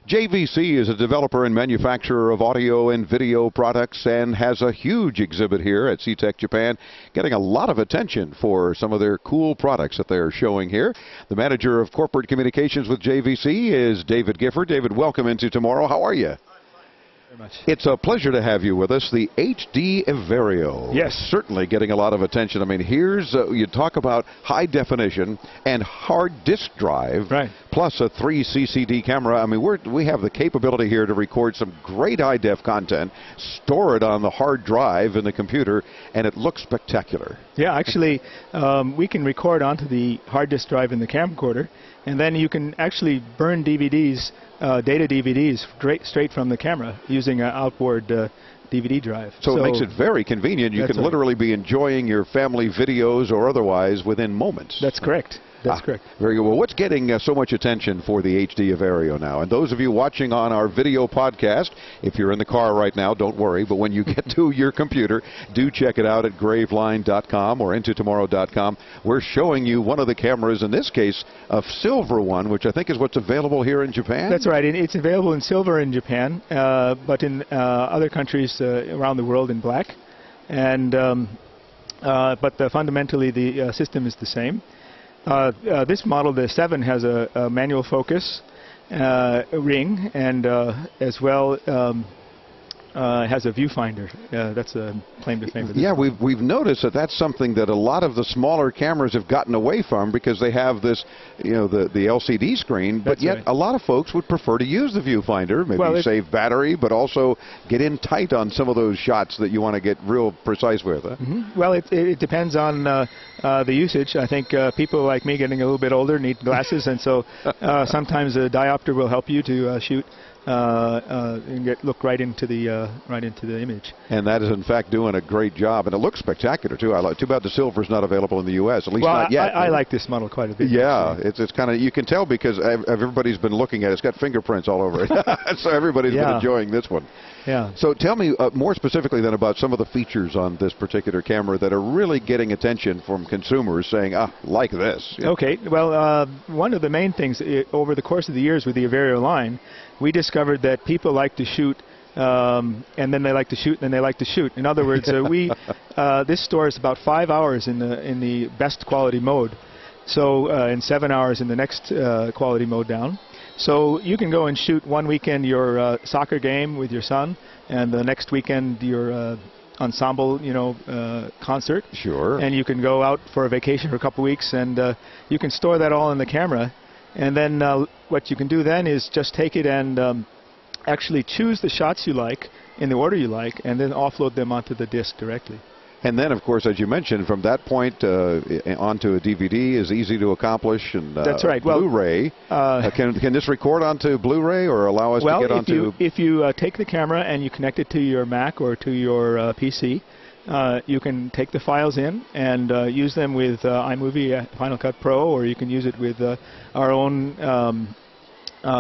JVC is a developer and manufacturer of audio and video products and has a huge exhibit here at CEATEC Japan, getting a lot of attention for some of their cool products that they're showing here. The manager of corporate communications with JVC is David Gifford. David, welcome into Tomorrow. How are you? It's a pleasure to have you with us. The HD Vario. Yes. Certainly getting a lot of attention. I mean, here's, you talk about high definition and hard disk drive, right, plus a 3 CCD camera. I mean, we have the capability here to record some great high def content, store it on the hard drive in the computer, and it looks spectacular. Yeah, actually, we can record onto the hard disk drive in the camcorder, and then you can actually burn DVDs, data DVDs, straight from the camera using an outboard DVD drive. So it makes it very convenient. You can literally be enjoying your family videos or otherwise within moments. That's correct. That's correct. Very good. Well, what's getting so much attention for the HD Vario now? And those of you watching on our video podcast, if you're in the car right now, don't worry. But when you get to your computer, do check it out at Graveline.com or intotomorrow.com. We're showing you one of the cameras, in this case, a silver one, which I think is what's available here in Japan. That's right. It's available in silver in Japan, but in other countries around the world in black. And but fundamentally, the system is the same. This model, the 7, has a manual focus ring, and as well has a viewfinder. That's a claim to fame for this. Yeah, we've noticed that that's something that a lot of the smaller cameras have gotten away from because they have this, you know, the LCD screen. But that's yet right. A lot of folks would prefer to use the viewfinder, maybe save battery, but also get in tight on some of those shots that you want to get real precise with. Huh? Mm-hmm. Well, it depends on the usage. I think people like me getting a little bit older need glasses, and so sometimes a diopter will help you to shoot and look right into the image. And that is in fact doing a great job, and it looks spectacular too. Too bad the silver's not available in the U.S. At least not yet. I like this model quite a bit. Yeah, it's kind of, you can tell because everybody's been looking at it. It's got fingerprints all over it, so everybody's been enjoying this one. Yeah. So tell me more specifically then about some of the features on this particular camera that are really getting attention from consumers saying, like this. Okay. Well, one of the main things over the course of the years with the Vario line, we discovered that people like to shoot, and then they like to shoot, and then they like to shoot. In other words, this stores about 5 hours in the best quality mode, so and 7 hours in the next quality mode down. So you can go and shoot one weekend your soccer game with your son, and the next weekend your ensemble, concert. Sure. And you can go out for a vacation for a couple weeks, and you can store that all in the camera. And then what you can do then is just take it and actually choose the shots you like in the order you like, and then offload them onto the disc directly. And then, of course, as you mentioned, from that point onto a DVD is easy to accomplish. And that's right. Blu-ray. Can this record onto Blu-ray or allow us to get onto? Well, if you take the camera and you connect it to your Mac or to your PC, you can take the files in and use them with iMovie Final Cut Pro, or you can use it with our own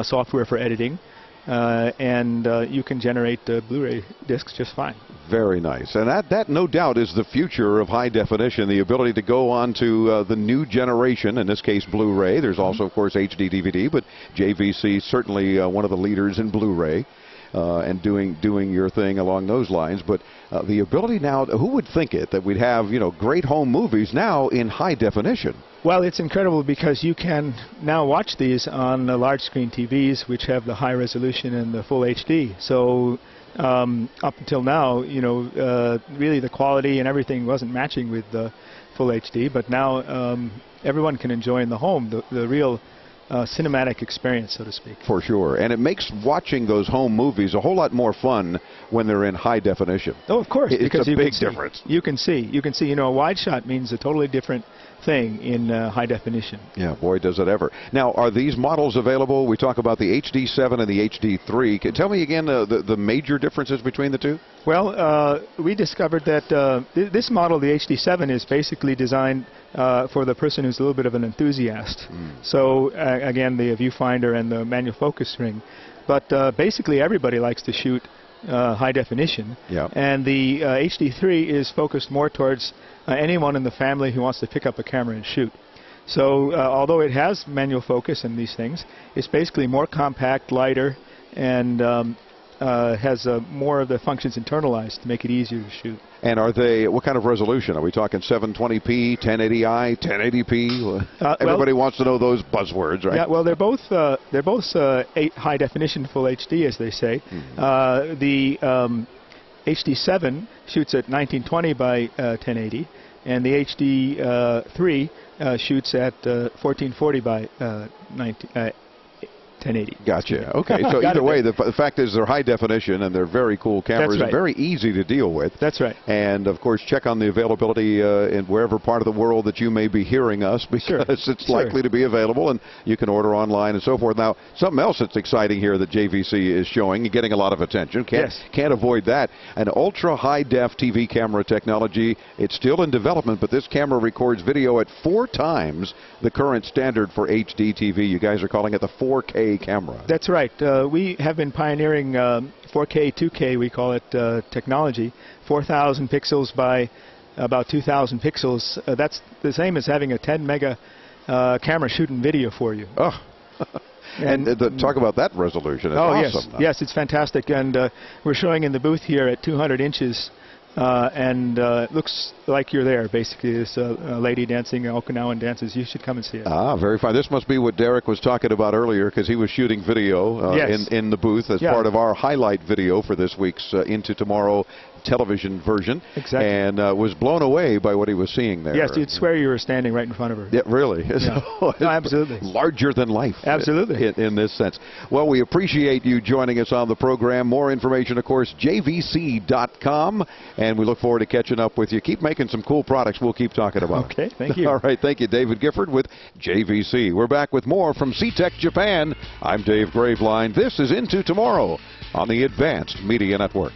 software for editing. And you can generate Blu-ray discs just fine. Very nice. And that no doubt is the future of high definition, the ability to go on to the new generation, in this case Blu-ray. There's also, of course, HD DVD, but JVC certainly one of the leaders in Blu-ray. And doing your thing along those lines. But the ability now, who would think it, that we'd have, great home movies now in high definition? Well, it's incredible because you can now watch these on large screen TVs, which have the high resolution and the full HD. So up until now, really the quality and everything wasn't matching with the full HD, but now everyone can enjoy in the home the real cinematic experience, so to speak. For sure. And it makes watching those home movies a whole lot more fun when they're in high definition. Oh, of course. It's a big difference. You can see. A wide shot means a totally different thing in high definition. Yeah, boy, does it ever. Now, are these models available? We talk about the HD7 and the HD3. Tell me again the major differences between the two. Well, we discovered that this model, the HD7, is basically designed for the person who's a little bit of an enthusiast. So, again, the viewfinder and the manual focus ring. But basically, everybody likes to shoot high definition. Yep. And the HD3 is focused more towards anyone in the family who wants to pick up a camera and shoot. So although it has manual focus and these things, it's basically more compact, lighter, and has more of the functions internalized to make it easier to shoot. And are they, what kind of resolution? Are we talking 720p, 1080i, 1080p? Everybody wants to know those buzzwords, right? Yeah, well, they're both high definition full HD, as they say. Mm-hmm. The HD7 shoots at 1920 by 1080, and the HD3 shoots at 1440 by 1080. Gotcha. Okay, so either way, the fact is they're high definition and they're very cool cameras. That's right. And very easy to deal with. That's right. And of course, check on the availability in wherever part of the world that you may be hearing us, because it's likely to be available, and you can order online and so forth. Now, something else that's exciting here that JVC is showing and getting a lot of attention. Can't avoid that. An ultra high def TV camera technology. It's still in development, but this camera records video at 4 times the current standard for HD TV. You guys are calling it the 4K camera. That's right. We have been pioneering 4K, 2K, we call it, technology. 4,000 pixels by about 2,000 pixels. That's the same as having a 10 mega camera shooting video for you. Oh. And talk about that resolution. It's awesome. Yes, it's fantastic. And we're showing in the booth here at 200 inches. And it looks like you're there, basically. This lady dancing Okinawan dances. You should come and see it. Ah, very fine. This must be what Derek was talking about earlier, because he was shooting video in the booth as part of our highlight video for this week's Into Tomorrow television version. Exactly. And was blown away by what he was seeing there. Yes, you'd swear you were standing right in front of her. Yeah, really? Yeah. No, absolutely. Larger than life. Absolutely. In this sense. Well, we appreciate you joining us on the program. More information, of course, jvc.com. And we look forward to catching up with you. Keep making some cool products. We'll keep talking about them. Okay, thank you. All right, thank you, David Gifford with JVC. We're back with more from CEATEC Japan. I'm Dave Graveline. This is Into Tomorrow on the Advanced Media Network.